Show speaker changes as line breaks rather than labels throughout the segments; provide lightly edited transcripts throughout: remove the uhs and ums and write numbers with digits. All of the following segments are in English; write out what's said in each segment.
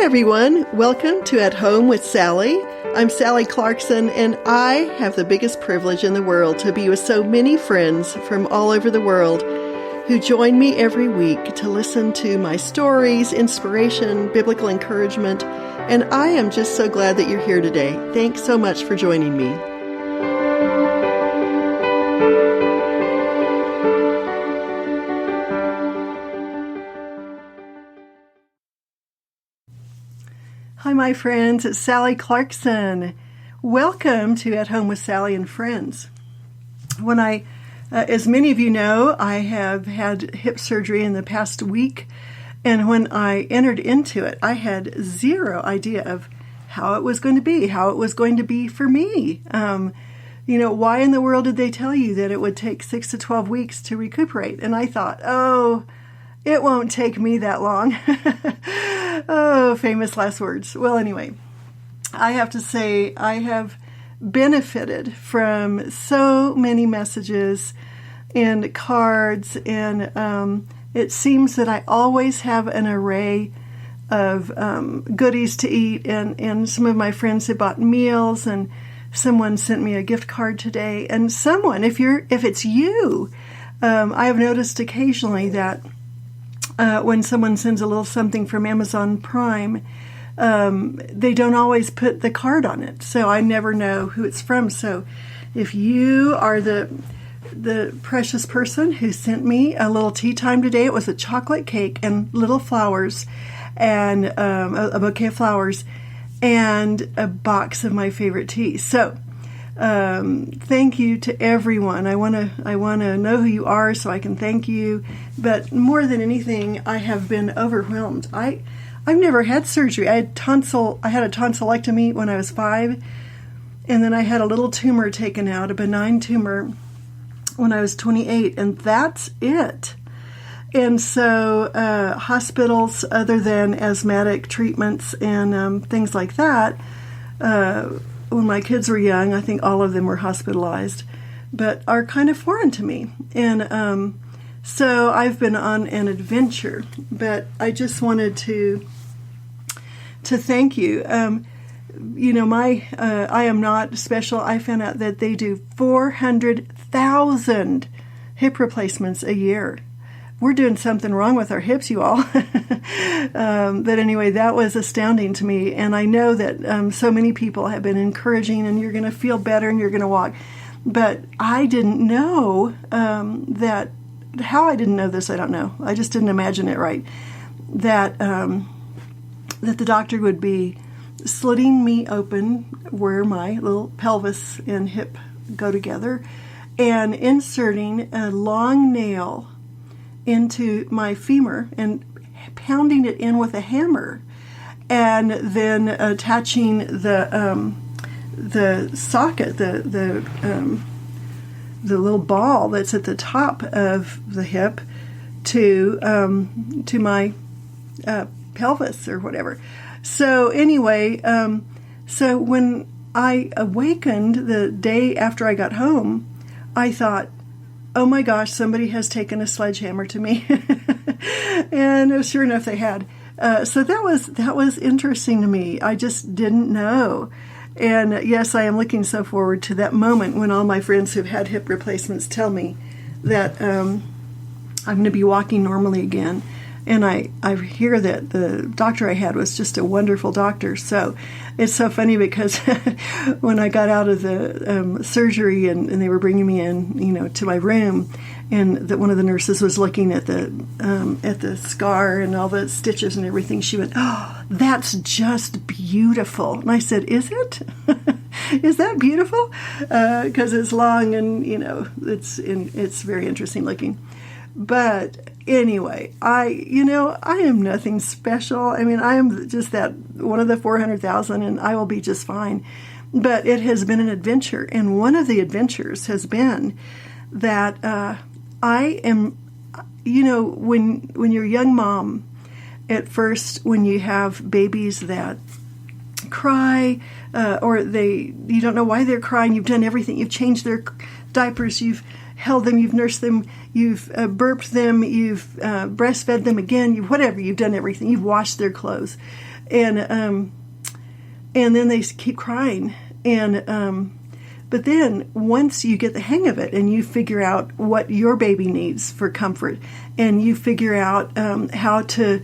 everyone. Welcome to At Home with Sally. I'm Sally Clarkson, and I have the biggest privilege in the world to be with so many friends from all over the world who join me every week to listen to my stories, inspiration, biblical encouragement, and I am just so glad that you're here today. Thanks so much for joining me. Hi, my friends. It's Sally Clarkson. Welcome to At Home with Sally and Friends. As many of you know, I have had hip surgery in the past week, and when I entered into it, I had zero idea of how it was going to be for me. Why in the world did they tell you that it would take 6 to 12 weeks to recuperate? And I thought, it won't take me that long. Oh, famous last words. Well, anyway, I have to say I have benefited from so many messages and cards, and it seems that I always have an array of goodies to eat, and some of my friends have bought meals, and someone sent me a gift card today, and if it's you, I have noticed occasionally that when someone sends a little something from Amazon Prime, they don't always put the card on it, so I never know who it's from. So if you are the precious person who sent me a little tea time today, it was a chocolate cake and little flowers, and a bouquet of flowers, and a box of my favorite tea. So thank you to everyone. I want to know who you are so I can thank you. But more than anything, I have been overwhelmed. I've never had surgery. I had a tonsillectomy when I was 5, and then I had a little tumor taken out, a benign tumor, when I was 28, and that's it. And so hospitals, other than asthmatic treatments and things like that, when my kids were young, I think all of them were hospitalized, but are kind of foreign to me. And so I've been on an adventure, but I just wanted to thank you. I am not special. I found out that they do 400,000 hip replacements a year. We're doing something wrong with our hips, you all. But anyway, that was astounding to me. And I know that so many people have been encouraging, and you're going to feel better and you're going to walk. But I didn't know how I didn't know this, I don't know. I just didn't imagine it right. That the doctor would be slitting me open where my little pelvis and hip go together and inserting a long nail into my femur and pounding it in with a hammer, and then attaching the socket, the little ball that's at the top of the hip to my pelvis or whatever. So anyway, so when I awakened the day after I got home, I thought, oh my gosh, somebody has taken a sledgehammer to me. And sure enough, they had. So that was interesting to me. I just didn't know. And yes, I am looking so forward to that moment when all my friends who've had hip replacements tell me that I'm going to be walking normally again. And I hear that the doctor I had was just a wonderful doctor. So it's so funny because when I got out of the surgery and they were bringing me in, to my room, and one of the nurses was looking at the scar and all the stitches and everything, she went, "Oh, that's just beautiful." And I said, "Is it? Is that beautiful?" Because it's long and it's very interesting looking. But anyway, I am nothing special. I mean, I am just that one of the 400,000, and I will be just fine. But it has been an adventure, and one of the adventures has been that I am, when you're a young mom, at first, when you have babies that cry, or you don't know why they're crying, you've done everything, you've changed their diapers, you've held them, you've nursed them, you've burped them, you've breastfed them again, you've done everything, you've washed their clothes. And then they keep crying. But then once you get the hang of it and you figure out what your baby needs for comfort, and you figure out how to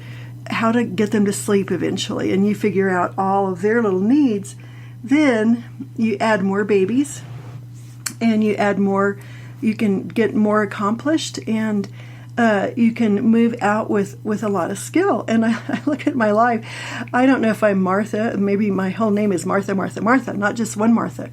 get them to sleep eventually, and you figure out all of their little needs, then you add more babies, and you can get more accomplished, and you can move out with a lot of skill. And I look at my life. I don't know if I'm Martha. Maybe my whole name is Martha, Martha, Martha, not just one Martha.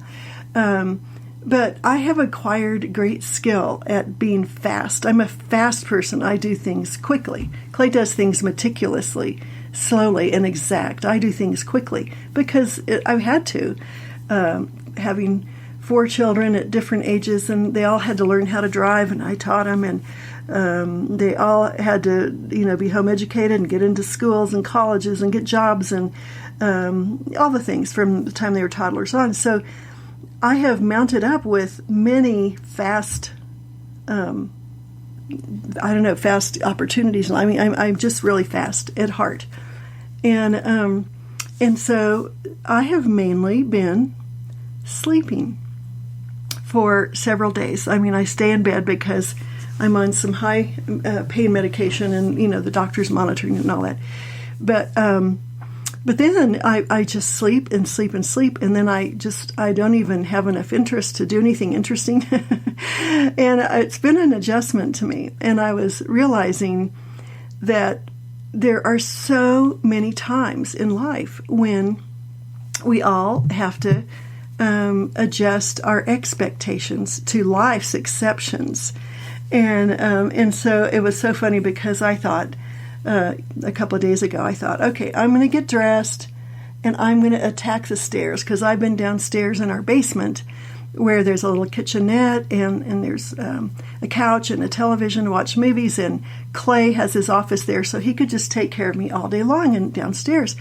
But I have acquired great skill at being fast. I'm a fast person. I do things quickly. Clay does things meticulously, slowly, and exact. I do things quickly because I've had to. Having 4 children at different ages, and they all had to learn how to drive, and I taught them, and they all had to, be home educated and get into schools and colleges and get jobs and all the things from the time they were toddlers on. So I have mounted up with many fast, fast opportunities. I mean, I'm just really fast at heart, and so I have mainly been sleeping for several days. I mean, I stay in bed because I'm on some high pain medication, and the doctor's monitoring and all that. But then I just sleep and sleep and sleep, and then I don't even have enough interest to do anything interesting. And it's been an adjustment to me. And I was realizing that there are so many times in life when we all have to adjust our expectations to life's exceptions. And so it was so funny because I thought, a couple of days ago, I thought, okay, I'm going to get dressed and I'm going to attack the stairs, because I've been downstairs in our basement where there's a little kitchenette and there's a couch and a television to watch movies, and Clay has his office there, so he could just take care of me all day long and downstairs.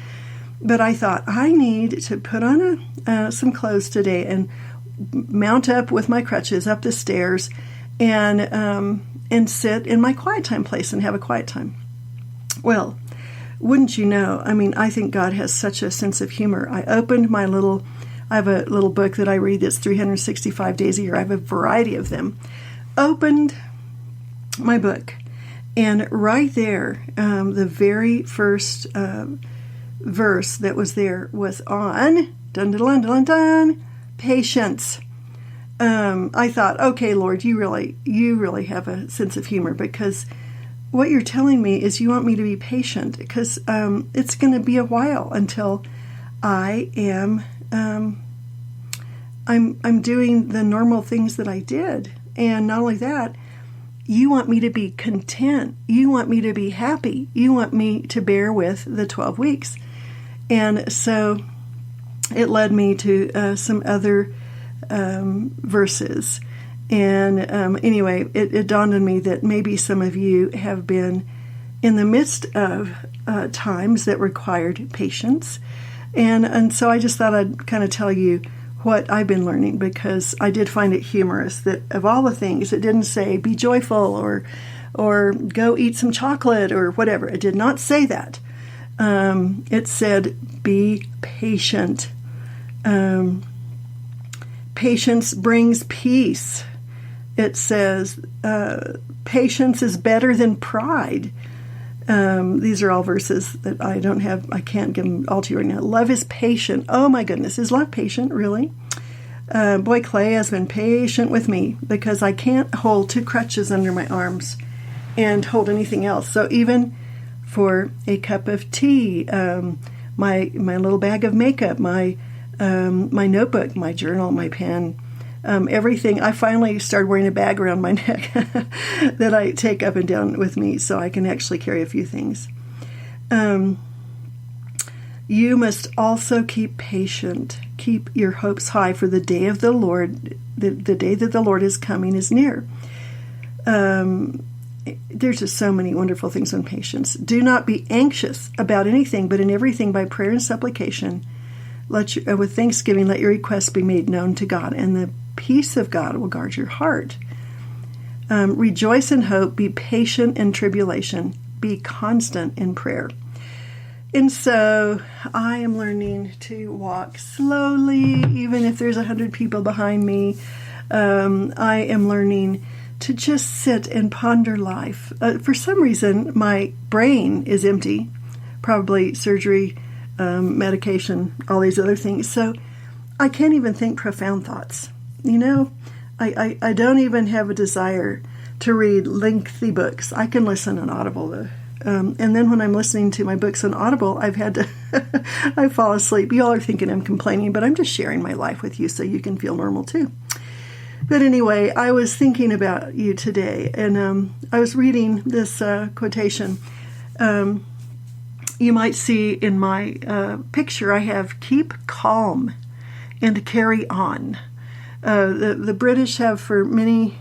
But I thought, I need to put on some clothes today and mount up with my crutches up the stairs and sit in my quiet time place and have a quiet time. Well, wouldn't you know, I mean, I think God has such a sense of humor. I have a little book that I read that's 365 days a year. I have a variety of them. Opened my book, and right there, the very first verse that was there was on, dun, dun, dun, dun, dun, patience. I thought, okay, Lord, you really have a sense of humor, because what you're telling me is you want me to be patient, because it's going to be a while until I am I'm doing the normal things that I did. And not only that, you want me to be content. You want me to be happy. You want me to bear with the 12 weeks. And so it led me to some other verses. And anyway, it dawned on me that maybe some of you have been in the midst of times that required patience. And so I just thought I'd kind of tell you what I've been learning, because I did find it humorous that of all the things, it didn't say be joyful or go eat some chocolate or whatever. It did not say that. It said be patient. Patience brings peace. It says patience is better than pride. These are all verses that I don't have. I can't give them all to you right now. Love is patient. Oh my goodness, is love patient, really? Boy, Clay has been patient with me, because I can't hold 2 crutches under my arms and hold anything else. So even for a cup of tea, my little bag of makeup, my notebook, my journal, my pen, everything. I finally started wearing a bag around my neck that I take up and down with me, so I can actually carry a few things. You must also keep patient. Keep your hopes high, for the day of the Lord, the day that the Lord is coming is near. There's just so many wonderful things on patience. Do not be anxious about anything, but in everything by prayer and supplication, with thanksgiving, let your requests be made known to God, and the peace of God will guard your heart. Rejoice in hope, be patient in tribulation, be constant in prayer. And so I am learning to walk slowly, even if there's 100 people behind me. I am learning to just sit and ponder life. For some reason, my brain is empty, probably surgery, medication, all these other things. So I can't even think profound thoughts. I don't even have a desire to read lengthy books. I can listen on Audible, though. And then when I'm listening to my books on Audible, I've had to, I fall asleep. You all are thinking I'm complaining, but I'm just sharing my life with you so you can feel normal too. But anyway, I was thinking about you today, and I was reading this quotation. You might see in my picture, I have keep calm and carry on. The British have for many,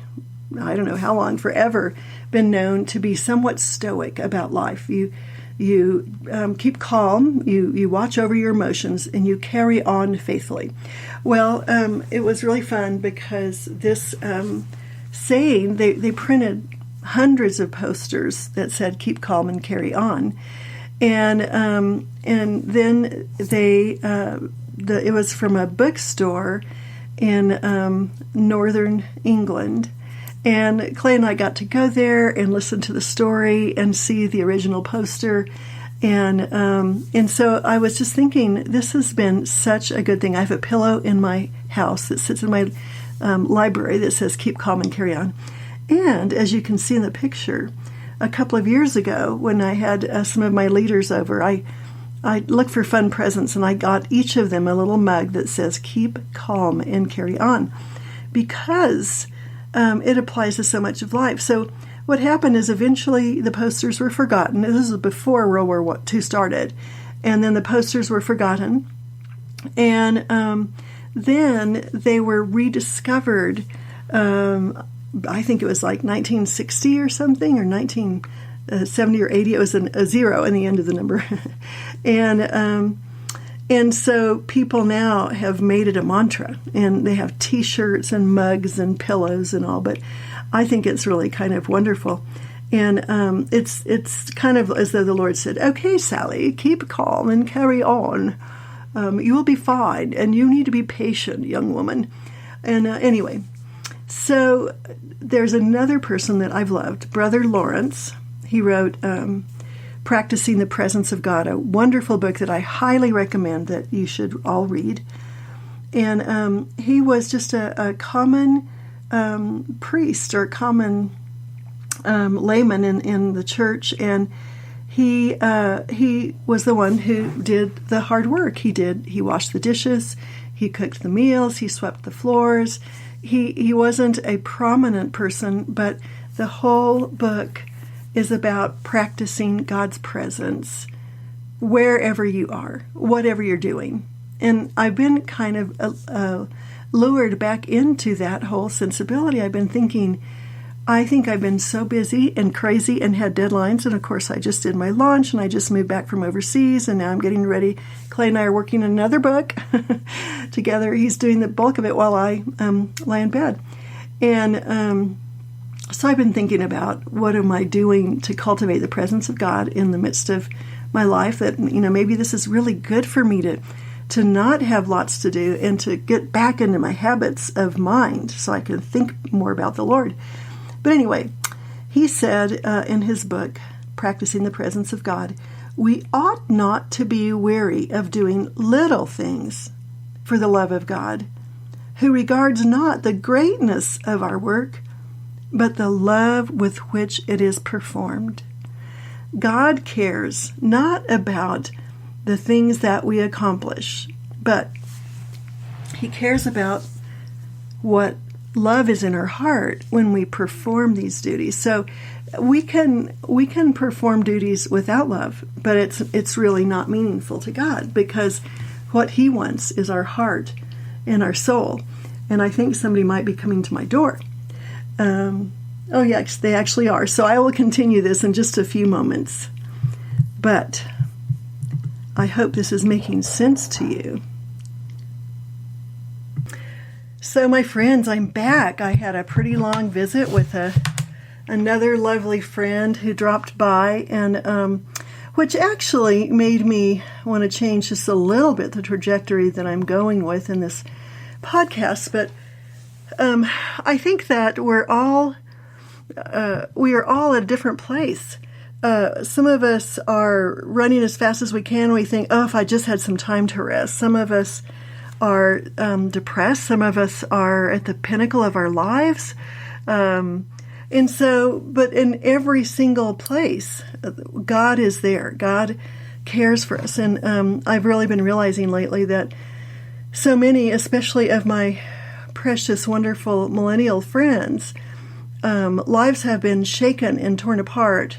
I don't know how long, forever, been known to be somewhat stoic about life. You keep calm, you watch over your emotions, and you carry on faithfully. Well, it was really fun because this saying, they printed hundreds of posters that said keep calm and carry on. And then it was from a bookstore in northern England. And Clay and I got to go there and listen to the story and see the original poster. And so I was just thinking, this has been such a good thing. I have a pillow in my house that sits in my library that says keep calm and carry on. And as you can see in the picture, a couple of years ago when I had some of my leaders over, I looked for fun presents, and I got each of them a little mug that says keep calm and carry on, because it applies to so much of life. So what happened is eventually the posters were forgotten. This is before World War II started. And then the posters were forgotten. And then they were rediscovered, I think it was like 1960 or something, or 1970 or 80. It was a zero in the end of the number. And so people now have made it a mantra, and they have T-shirts and mugs and pillows and all. But I think it's really kind of wonderful, and it's kind of as though the Lord said, "Okay, Sally, keep calm and carry on. You will be fine, and you need to be patient, young woman." And anyway, so there's another person that I've loved, Brother Lawrence. He wrote Practicing the Presence of God, a wonderful book that I highly recommend that you should all read. And he was just a common priest or common layman in the church, and he was the one who did the hard work. He washed the dishes, he cooked the meals, he swept the floors. He wasn't a prominent person, but the whole book is about practicing God's presence wherever you are, whatever you're doing. And I've been kind of lured back into that whole sensibility. I've been thinking, I think I've been so busy and crazy and had deadlines. And of course, I just did my launch, and I just moved back from overseas, and now I'm getting ready. Clay and I are working on another book together. He's doing the bulk of it while I lie in bed. And so I've been thinking about, what am I doing to cultivate the presence of God in the midst of my life, that, maybe this is really good for me to not have lots to do and to get back into my habits of mind so I can think more about the Lord. But anyway, he said in his book, Practicing the Presence of God, we ought not to be weary of doing little things for the love of God, who regards not the greatness of our work, but the love with which it is performed. God cares not about the things that we accomplish, but he cares about what love is in our heart when we perform these duties. So we can perform duties without love, but it's really not meaningful to God, because what he wants is our heart and our soul. And I think somebody might be coming to my door. Oh, yes, they actually are. So I will continue this in just a few moments. But I hope this is making sense to you. So, my friends, I'm back. I had a pretty long visit with another lovely friend who dropped by. And which actually made me want to change just a little bit the trajectory that I'm going with in this podcast. But I think that we are all at a different place. Some of us are running as fast as we can. We think, oh, if I just had some time to rest. Some of us are depressed. Some of us are at the pinnacle of our lives. And so, but in every single place, God is there. God cares for us. And I've really been realizing lately that so many, especially of my precious, wonderful millennial friends, lives have been shaken and torn apart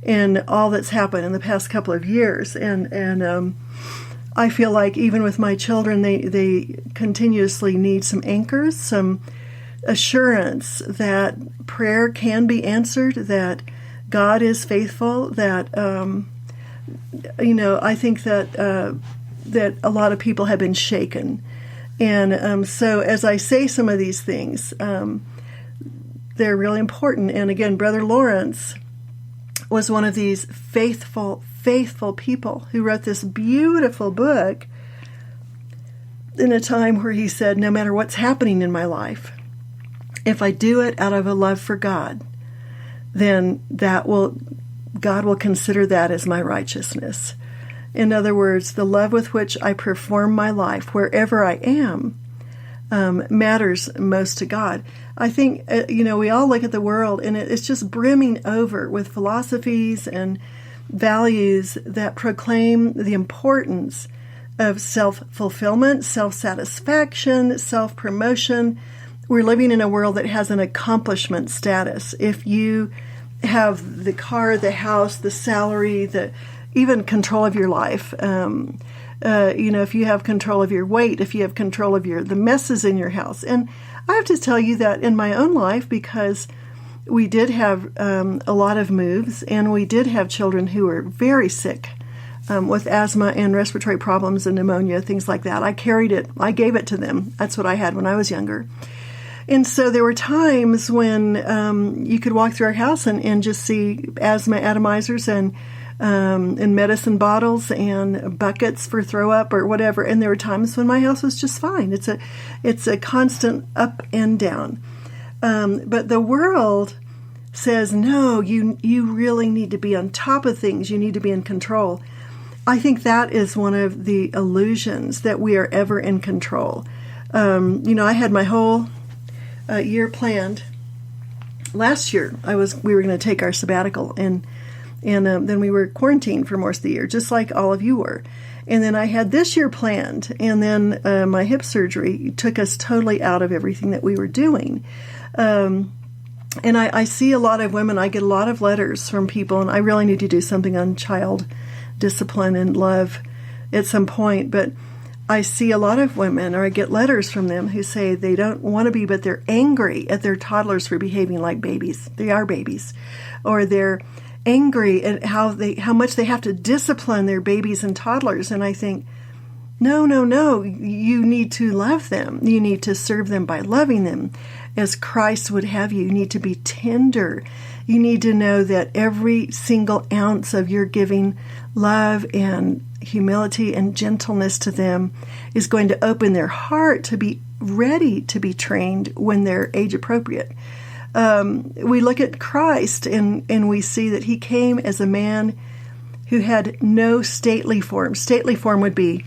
in all that's happened in the past couple of years. And I feel like even with my children, they continuously need some anchors, some assurance that prayer can be answered, that God is faithful, that, I think that a lot of people have been shaken. And so as I say some of these things, they're really important. And again, Brother Lawrence was one of these faithful people who wrote this beautiful book in a time where he said, no matter what's happening in my life, if I do it out of a love for God, then God will consider that as my righteousness. In other words, the love with which I perform my life, wherever I am, matters most to God. I think, we all look at the world and it's just brimming over with philosophies and values that proclaim the importance of self-fulfillment, self-satisfaction, self-promotion. We're living in a world that has an accomplishment status. If you have the car, the house, the salary, even control of your life, if you have control of your weight, if you have control of the messes in your house. And I have to tell you that in my own life, because we did have a lot of moves, and we did have children who were very sick with asthma and respiratory problems and pneumonia, things like that. I carried it. I gave it to them. That's what I had when I was younger. And so there were times when you could walk through our house and just see asthma atomizers and medicine bottles and buckets for throw up or whatever. And there were times when my house was just fine. It's a constant up and down. But the world says, no, you really need to be on top of things. You need to be in control. I think that is one of the illusions that we are ever in control. I had my whole year planned. Last year, we were going to take our sabbatical, and then we were quarantined for most of the year, just like all of you were. And then I had this year planned, and then my hip surgery took us totally out of everything that we were doing. And I see a lot of women, I get a lot of letters from people, and I really need to do something on child discipline and love at some point, but I see a lot of women, or I get letters from them who say they don't want to be, but they're angry at their toddlers for behaving like babies. They are babies. Or they're angry at how much they have to discipline their babies and toddlers. And I think, no. You need to love them. You need to serve them by loving them as Christ would have you. You need to be tender. You need to know that every single ounce of your giving love and humility and gentleness to them is going to open their heart to be ready to be trained when they're age appropriate. We look at Christ and we see that he came as a man who had no stately form. Stately form would be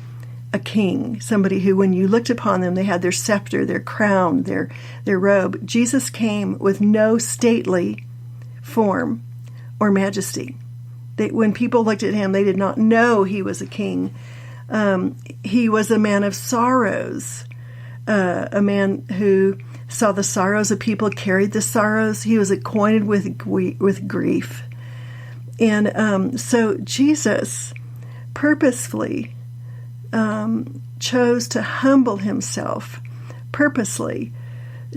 a king, somebody who, when you looked upon them, they had their scepter, their crown, their robe. Jesus came with no stately form or majesty. When people looked at him, they did not know he was a king. He was a man of sorrows, a man who saw the sorrows of people, carried the sorrows. He was acquainted with grief. And so Jesus purposefully chose to humble himself, purposely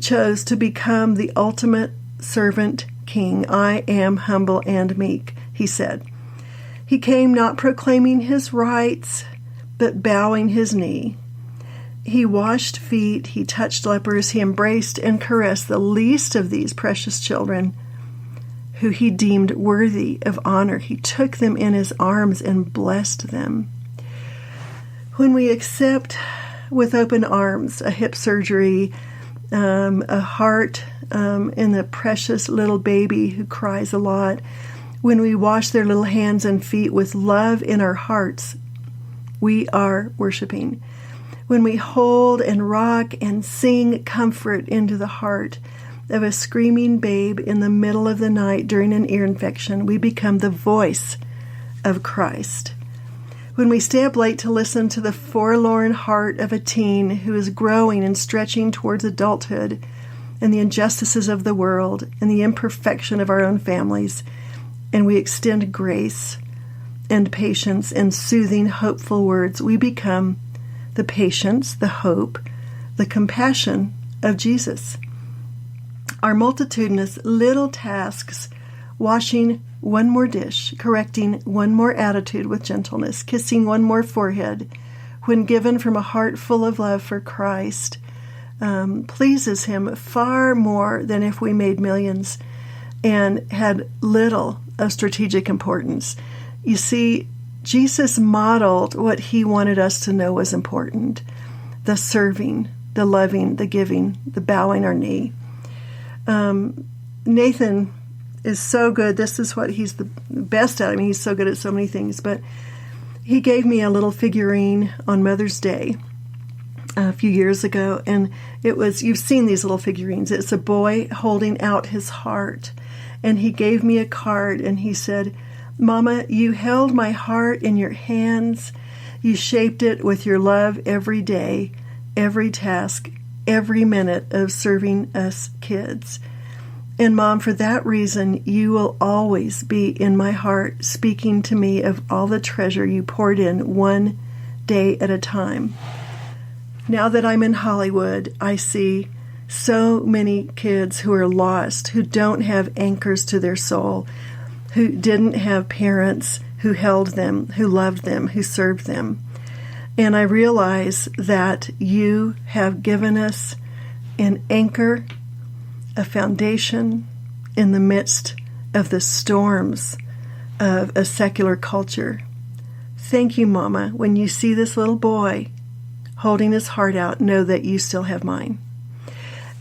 chose to become the ultimate servant king. I am humble and meek, he said. He came not proclaiming his rights, but bowing his knee. He washed feet, he touched lepers, he embraced and caressed the least of these precious children who he deemed worthy of honor. He took them in his arms and blessed them. When we accept with open arms a hip surgery, a heart in the precious little baby who cries a lot, when we wash their little hands and feet with love in our hearts, we are worshiping. When we hold and rock and sing comfort into the heart of a screaming babe in the middle of the night during an ear infection, we become the voice of Christ. When we stay up late to listen to the forlorn heart of a teen who is growing and stretching towards adulthood and the injustices of the world and the imperfection of our own families, and we extend grace and patience and soothing, hopeful words, we become the patience, the hope, the compassion of Jesus. Our multitudinous little tasks, washing one more dish, correcting one more attitude with gentleness, kissing one more forehead, when given from a heart full of love for Christ, pleases him far more than if we made millions and had little of strategic importance. You see, Jesus modeled what he wanted us to know was important: the serving, the loving, the giving, the bowing our knee. Nathan is so good. This is what he's the best at. I mean, he's so good at so many things, but he gave me a little figurine on Mother's Day a few years ago, and it was, you've seen these little figurines. It's a boy holding out his heart, and he gave me a card, and he said, "Mama, you held my heart in your hands. You shaped it with your love every day, every task, every minute of serving us kids. And Mom, for that reason, you will always be in my heart, speaking to me of all the treasure you poured in one day at a time. Now that I'm in Hollywood, I see so many kids who are lost, who don't have anchors to their soul, who didn't have parents who held them, who loved them, who served them. And I realize that you have given us an anchor, a foundation in the midst of the storms of a secular culture. Thank you, Mama. When you see this little boy holding his heart out, know that you still have mine."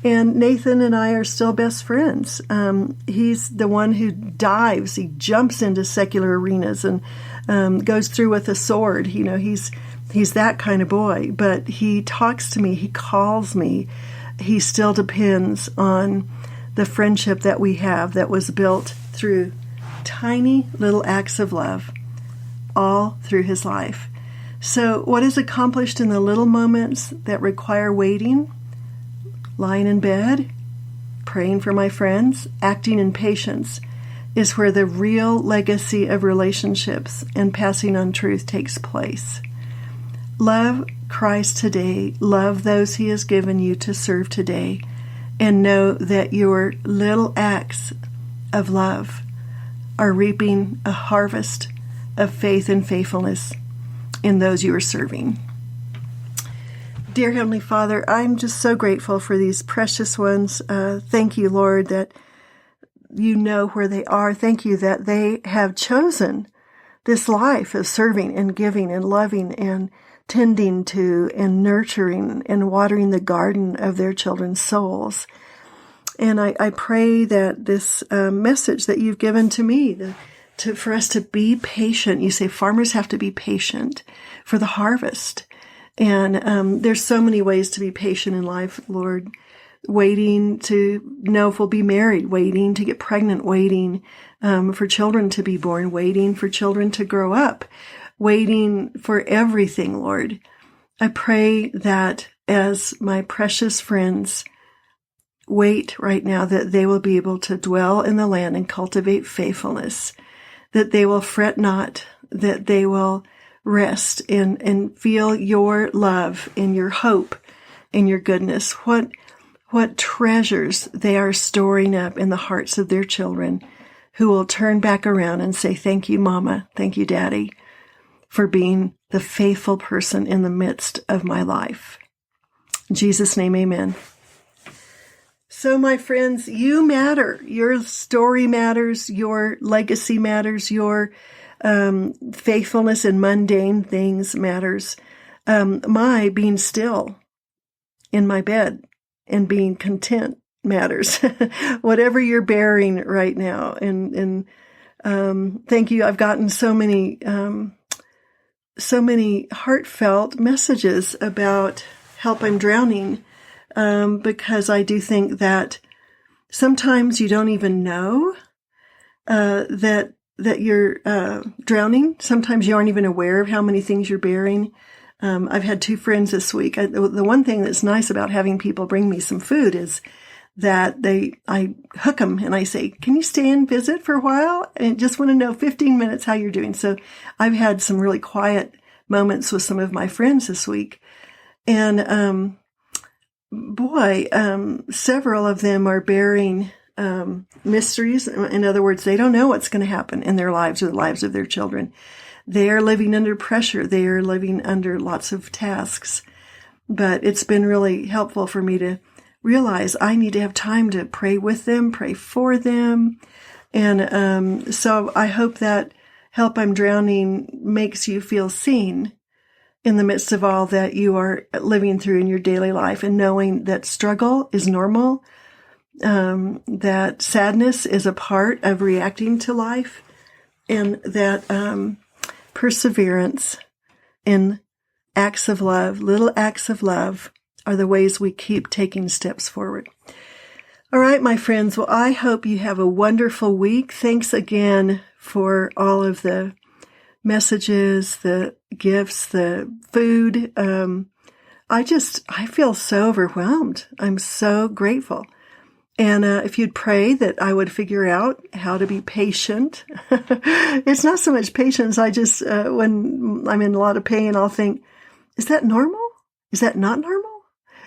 And Nathan and I are still best friends. He's the one who dives, he jumps into secular arenas and goes through with a sword. You know, he's that kind of boy. But he talks to me, he calls me. He still depends on the friendship that we have that was built through tiny little acts of love all through his life. So what is accomplished in the little moments that require waiting, lying in bed, praying for my friends, acting in patience, is where the real legacy of relationships and passing on truth takes place. Love Christ today. Love those he has given you to serve today. And know that your little acts of love are reaping a harvest of faith and faithfulness in those you are serving. Dear Heavenly Father, I'm just so grateful for these precious ones. Thank you, Lord, that you know where they are. Thank you that they have chosen this life of serving and giving and loving and tending to and nurturing and watering the garden of their children's souls. And I pray that this message that you've given to me, for us to be patient. You say farmers have to be patient for the harvest. And there's so many ways to be patient in life, Lord. Waiting to know if we'll be married, waiting to get pregnant, waiting for children to be born, waiting for children to grow up, waiting for everything, Lord. I pray that as my precious friends wait right now, that they will be able to dwell in the land and cultivate faithfulness, that they will fret not, that they will rest and feel your love and your hope and your goodness. What treasures they are storing up in the hearts of their children, who will turn back around and say, "Thank you, Mama. Thank you, Daddy, for being the faithful person in the midst of my life." In Jesus' name, amen. So, my friends, you matter. Your story matters. Your legacy matters. Your faithfulness in mundane things matters. My being still in my bed and being content matters. Whatever you're bearing right now. And thank you. I've gotten so many heartfelt messages about Help I'm Drowning. Because I do think that sometimes you don't even know that you're drowning. Sometimes you aren't even aware of how many things you're bearing. I've had 2 friends this week. The one thing that's nice about having people bring me some food is that I hook them and I say, "Can you stay and visit for a while? And just want to know 15 minutes how you're doing." So I've had some really quiet moments with some of my friends this week, and several of them are bearing mysteries. In other words, they don't know what's going to happen in their lives or the lives of their children. They are living under pressure. They are living under lots of tasks. But it's been really helpful for me to realize I need to have time to pray with them, pray for them. And so I hope that Help I'm Drowning makes you feel seen in the midst of all that you are living through in your daily life, and knowing that struggle is normal, that sadness is a part of reacting to life, and that perseverance in acts of love, little acts of love, are the ways we keep taking steps forward. All right, my friends. Well, I hope you have a wonderful week. Thanks again for all of the messages, the gifts, the food. I feel so overwhelmed. I'm so grateful. And if you'd pray that I would figure out how to be patient. It's not so much patience. I just, when I'm in a lot of pain, I'll think, is that normal? Is that not normal?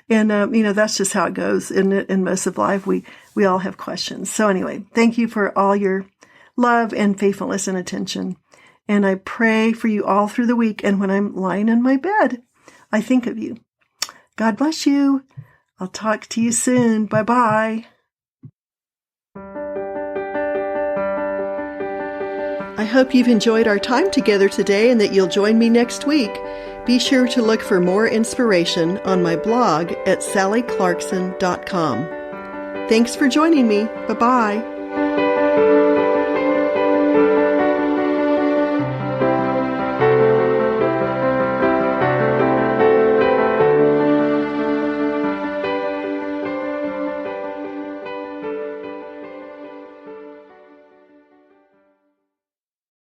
And, that's just how it goes in most of life. We all have questions. So anyway, thank you for all your love and faithfulness and attention. And I pray for you all through the week. And when I'm lying in my bed, I think of you. God bless you. I'll talk to you soon. Bye-bye. I hope you've enjoyed our time together today and that you'll join me next week. Be sure to look for more inspiration on my blog at sallyclarkson.com. Thanks for joining me. Bye-bye.